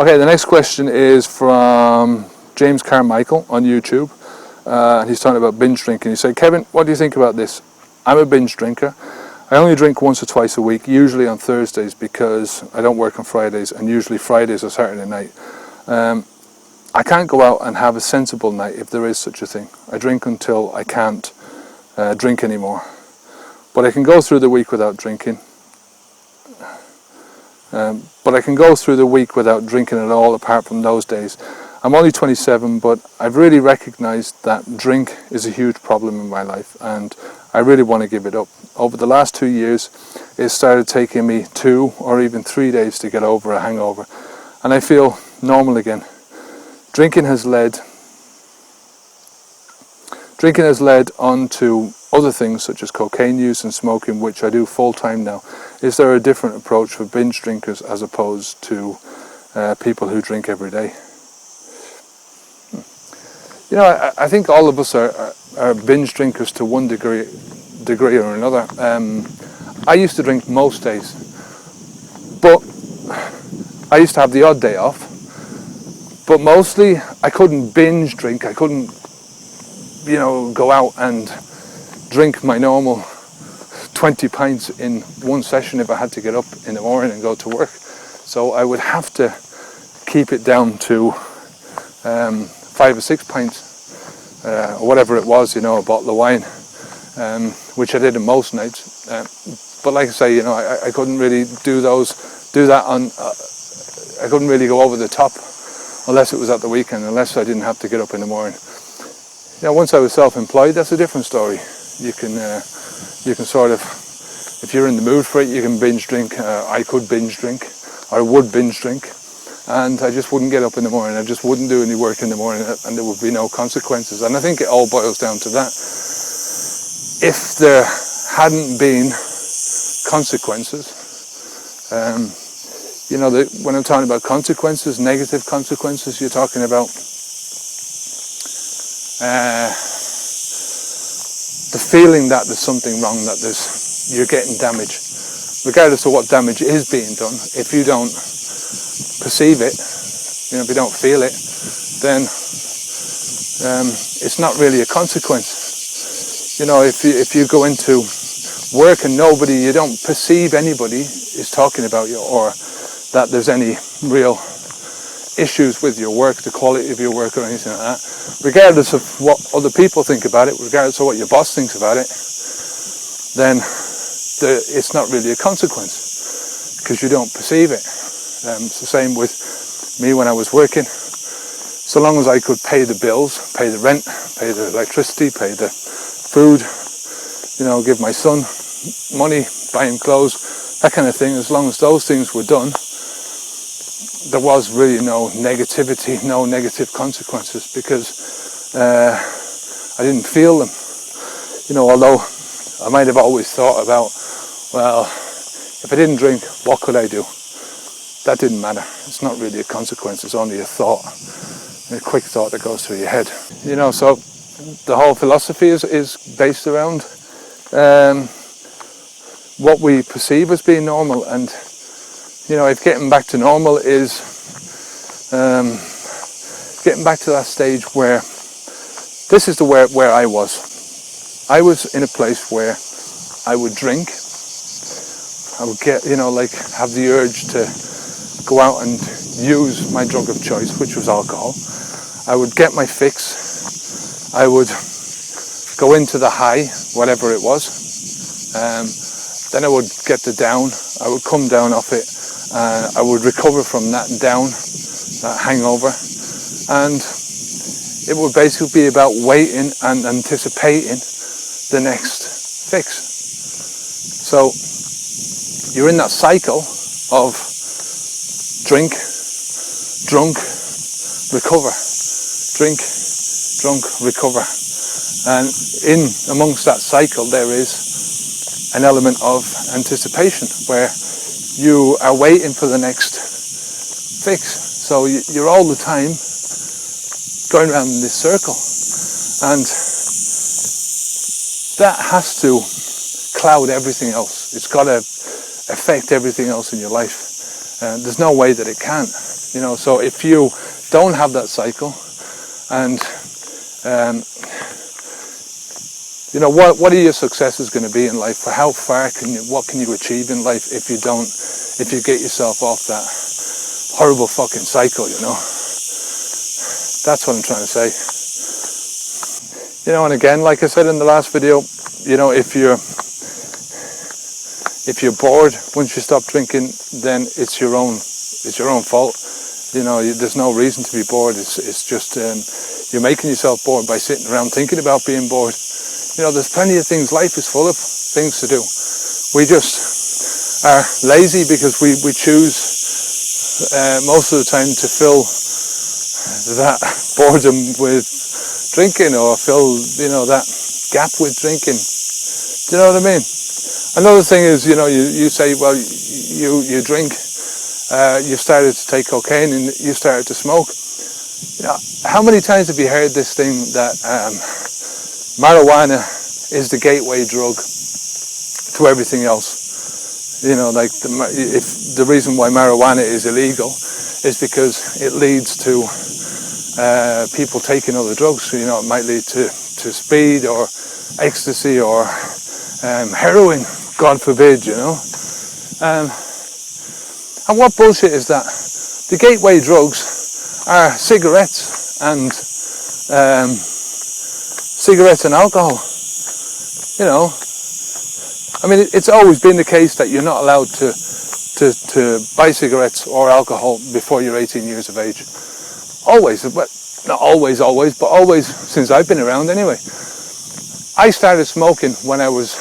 Okay, the next question is from James Carmichael on YouTube. He's talking about binge drinking. He said, Kevin, what do you think about this? I'm a binge drinker. I only drink once or twice a week, usually on Thursdays because I don't work on Fridays, and usually Fridays or Saturday night. I can't go out and have a sensible night if there is such a thing. I drink until I can't drink anymore. But I can go through the week without drinking. At all, apart from those days. I'm only 27, but I've really recognized that drink is a huge problem in my life, and I really want to give it up. Over the last 2 years, it started taking me 2 or even 3 days to get over a hangover, and I feel normal again. Drinking has led on to other things such as cocaine use and smoking, which I do full time now. Is there a different approach for binge drinkers as opposed to people who drink every day? You know, I think all of us are binge drinkers to one degree or another. I used to drink most days, but I used to have the odd day off. But mostly, I couldn't binge drink. I couldn't, go out and drink my normal 20 pints in one session if I had to get up in the morning and go to work. So I would have to keep it down to 5 or 6 pints, or whatever it was, a bottle of wine, which I did in most nights. But like I say, I couldn't really I couldn't really go over the top unless it was at the weekend, unless I didn't have to get up in the morning. Once I was self-employed, that's a different story. You can sort of, if you're in the mood for it, you can binge drink. I could binge drink, or I would binge drink, and I just wouldn't get up in the morning. I just wouldn't do any work in the morning, and there would be no consequences. And I think it all boils down to that. If there hadn't been consequences, when I'm talking about consequences, negative consequences, you're talking about the feeling that there's something wrong, that you're getting damage. Regardless of what damage is being done, if you don't perceive it, if you don't feel it, then it's not really a consequence. If you go into work and you don't perceive anybody is talking about you, or that there's any real issues with your work, the quality of your work or anything like that, regardless of what other people think about it, regardless of what your boss thinks about it, then it's not really a consequence because you don't perceive it. It's the same with me when I was working. So long as I could pay the bills, pay the rent, pay the electricity, pay the food, give my son money, buy him clothes, that kind of thing, as long as those things were done, there was really no negativity, no negative consequences, because I didn't feel them. Although I might have always thought about, well, if I didn't drink, what could I do? That didn't matter. It's not really a consequence, it's only a thought, a quick thought that goes through your head. So the whole philosophy is based around what we perceive as being normal, and if getting back to normal is getting back to that stage where this is where I was. I was in a place where I would drink. I would get, have the urge to go out and use my drug of choice, which was alcohol. I would get my fix. I would go into the high, whatever it was. Then I would get the down. I would come down off it. I would recover from that down, that hangover. And it would basically be about waiting and anticipating the next fix. So you're in that cycle of drink, drunk, recover. Drink, drunk, recover. And in amongst that cycle there is an element of anticipation where you are waiting for the next fix. So you're all the time going around in this circle, and that has to cloud everything else. It's got to affect everything else in your life. There's no way that it can't. So if you don't have that cycle, and what are your successes going to be in life? How far what can you achieve in life if you get yourself off that horrible fucking cycle? That's what I'm trying to say. And again, like I said in the last video, if you're bored once you stop drinking, then it's your own fault. There's no reason to be bored. It's just you're making yourself bored by sitting around thinking about being bored. There's plenty of things. Life is full of things to do. We just are lazy because we choose most of the time to fill that boredom with drinking, or fill that gap with drinking. Do you know what I mean? Another thing is, you say, well, you drink, you started to take cocaine and you started to smoke. How many times have you heard this thing that marijuana is the gateway drug to everything else? If the reason why marijuana is illegal is because it leads to people taking other drugs. So, it might lead to speed or ecstasy or heroin, God forbid, And what bullshit is that? The gateway drugs are cigarettes and alcohol. It's always been the case that you're not allowed to buy cigarettes or alcohol before you're 18 years of age. Always, but not always, but always since I've been around anyway. I started smoking when I was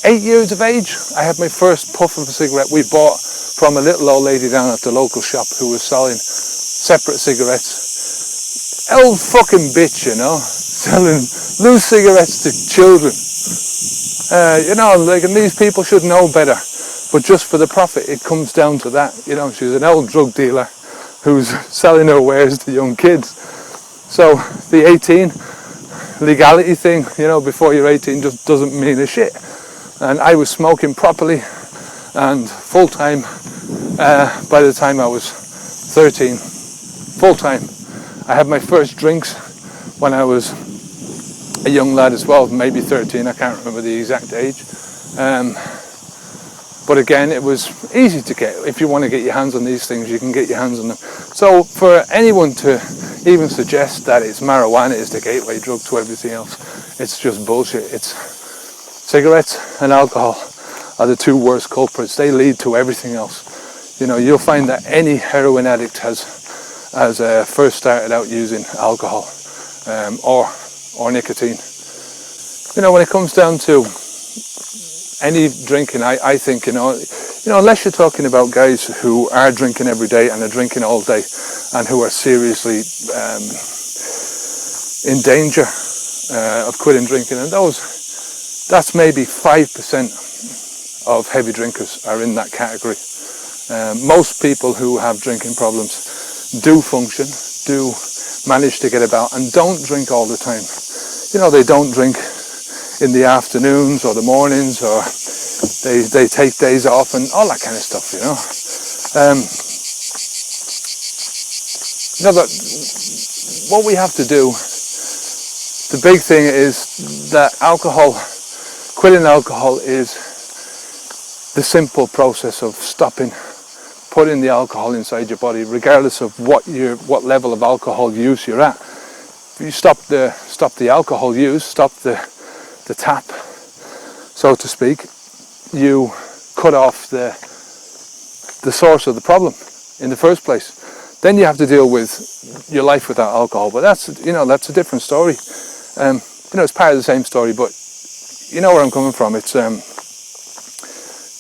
8 years of age. I had my first puff of a cigarette we bought from a little old lady down at the local shop who was selling separate cigarettes. Old fucking bitch, selling loose cigarettes to children. And these people should know better. But just for the profit, it comes down to that. She's an old drug dealer who's selling her wares to young kids. So the 18 legality thing, before you're 18 just doesn't mean a shit. And I was smoking properly and full time by the time I was 13. Full time. I had my first drinks when I was a young lad as well, maybe 13, I can't remember the exact age. But again, it was easy to get. If you want to get your hands on these things, you can get your hands on them. So for anyone to even suggest that it's marijuana is the gateway drug to everything else, it's just bullshit. It's cigarettes and alcohol are the two worst culprits. They lead to everything else. You'll find that any heroin addict has first started out using alcohol or nicotine. When it comes down to any drinking, I think, unless you're talking about guys who are drinking every day and are drinking all day and who are seriously in danger of quitting drinking, and that's maybe 5% of heavy drinkers are in that category. Most people who have drinking problems do function, do manage to get about, and don't drink all the time. They don't drink in the afternoons or the mornings, or they take days off and all that kind of stuff, But what we have to do, the big thing is that quitting alcohol is the simple process of stopping, putting the alcohol inside your body, regardless of what level of alcohol use you're at. If you stop the alcohol use, stop the tap, so to speak, you cut off the source of the problem in the first place. Then you have to deal with your life without alcohol, but that's a different story. It's part of the same story, but you know where I'm coming from. It's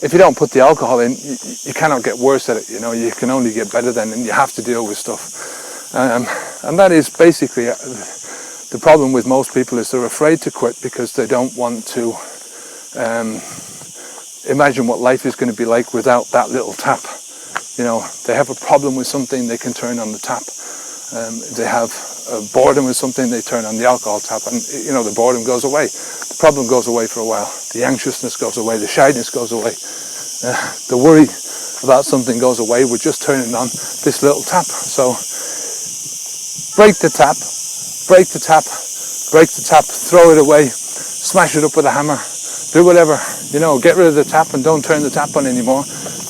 if you don't put the alcohol in, you cannot get worse at it. You can only get better then, and you have to deal with stuff. And that is basically the problem with most people, is they're afraid to quit because they don't want to imagine what life is going to be like without that little tap. They have a problem with something, they can turn on the tap. They have boredom with something, they turn on the alcohol tap, and the boredom goes away. The problem goes away for a while. The anxiousness goes away. The shyness goes away. The worry about something goes away with just turning on this little tap. So break the tap, break the tap, break the tap, throw it away, smash it up with a hammer, do whatever, get rid of the tap and don't turn the tap on anymore.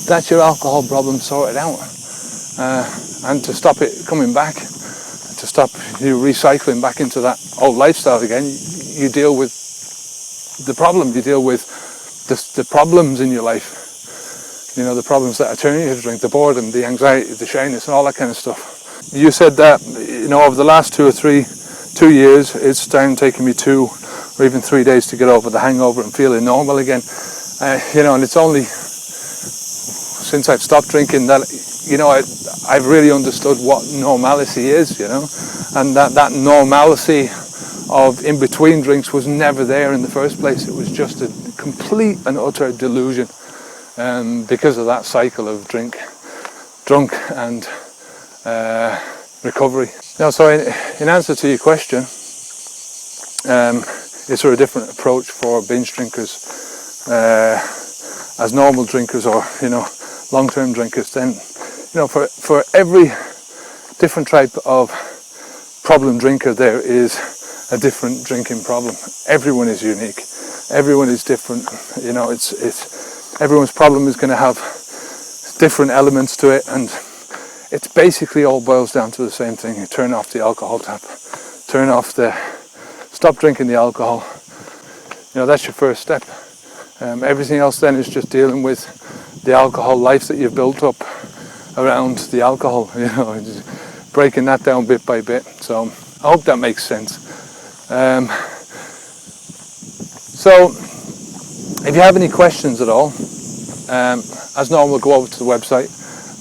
That's your alcohol problem sorted out. And to stop it coming back, to stop you recycling back into that old lifestyle again, you deal with the problem, you deal with the problems in your life. The problems that are turning you to drink, the boredom, the anxiety, the shyness, and all that kind of stuff. You said that, over the last 2 years, it's down taking me 2 or even 3 days to get over the hangover and feeling normal again. And it's only since I've stopped drinking that, I've really understood what normalcy is, and that normalcy of in-between drinks was never there in the first place. It was just a complete and utter delusion. Because of that cycle of drunk and recovery. So in answer to your question, is there a different approach for binge drinkers as normal drinkers or long-term drinkers? Then for every different type of problem drinker, there is a different drinking problem. Everyone is unique. Everyone is different. Everyone's problem is going to have different elements to it, and it basically all boils down to the same thing. You turn off the alcohol tap, stop drinking the alcohol. That's your first step. Everything else then is just dealing with the alcohol life that you've built up around the alcohol, just breaking that down bit by bit. So I hope that makes sense. So if you have any questions at all, as normal, go over to the website,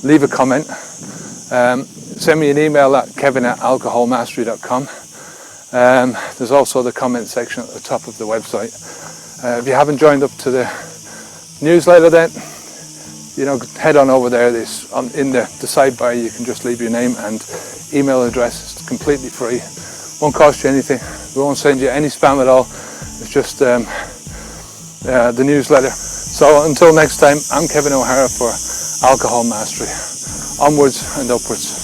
leave a comment, send me an email at kevin@alcoholmastery.com. There's also the comment section at the top of the website. If you haven't joined up to the newsletter then, head on over there. In the sidebar you can just leave your name and email address. It's completely free, won't cost you anything, we won't send you any spam at all. It's just the newsletter. So until next time, I'm Kevin O'Hara for Alcohol Mastery. Onwards and upwards.